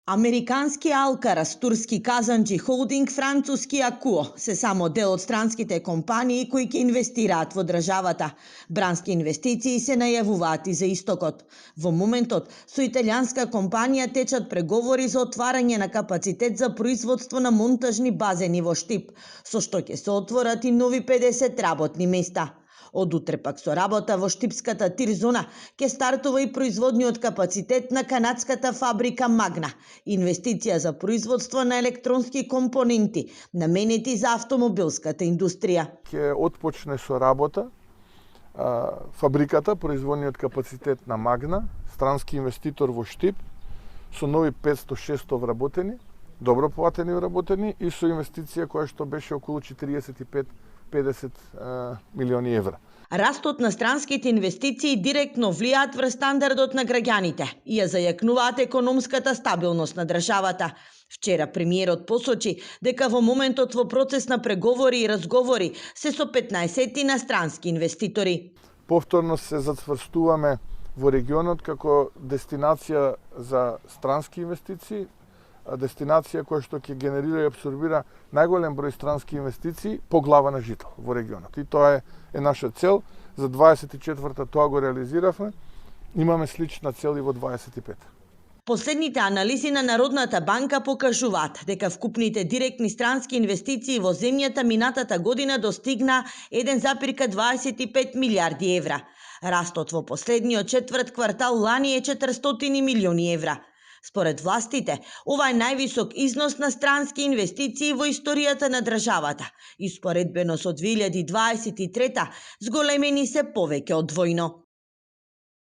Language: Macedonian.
Американски Алкарас, турски Казанджи холдинг, француски Акуо се само дел од странските компании кои ќе инвестираат во државата. Брански инвестиции се најавуваат и за истокот. Во моментот со италијанска компанија течат преговори за отварање на капацитет за производство на монтажни базени во Штип, со што ќе се отворат и нови 50 работни места. Од утре пак со работа во штипската тир зона ќе стартува и производниот капацитет на канадската фабрика Магна, инвестиција за производство на електронски компоненти, наменети за автомобилската индустрија. Ќе отпочне со работа фабриката, производниот капацитет на Магна, странски инвеститор во Штип, со нови 500-600 вработени, добро платени вработени и со инвестиција која што беше околу 45-50 милиони евра. Растот на странските инвестиции директно влијаат врз стандардот на граѓаните и ја зајакнуваат економската стабилност на државата. Вчера премиерот посочи дека во моментот во процес на преговори и разговори се со 15 на странски инвеститори. Повторно се зацврстуваме во регионот како дестинација за странски инвестиции, дестинација која што ќе генерира и абсорбира најголем број странски инвестиции по глава на жител во регионот. И тоа е наша цел. За 24-та тоа го реализиравме. Имаме слична цел и во 25. Последните анализи на Народната банка покажуваат дека вкупните директни странски инвестиции во земјата минатата година достигна 1,25 милиарди евра. Растот во последниот четврт квартал лани е 400 милиони евра. Според властите, ова е највисок износ на странски инвестиции во историјата на државата и споредбено со 2023 зголемени се повеќе од двојно.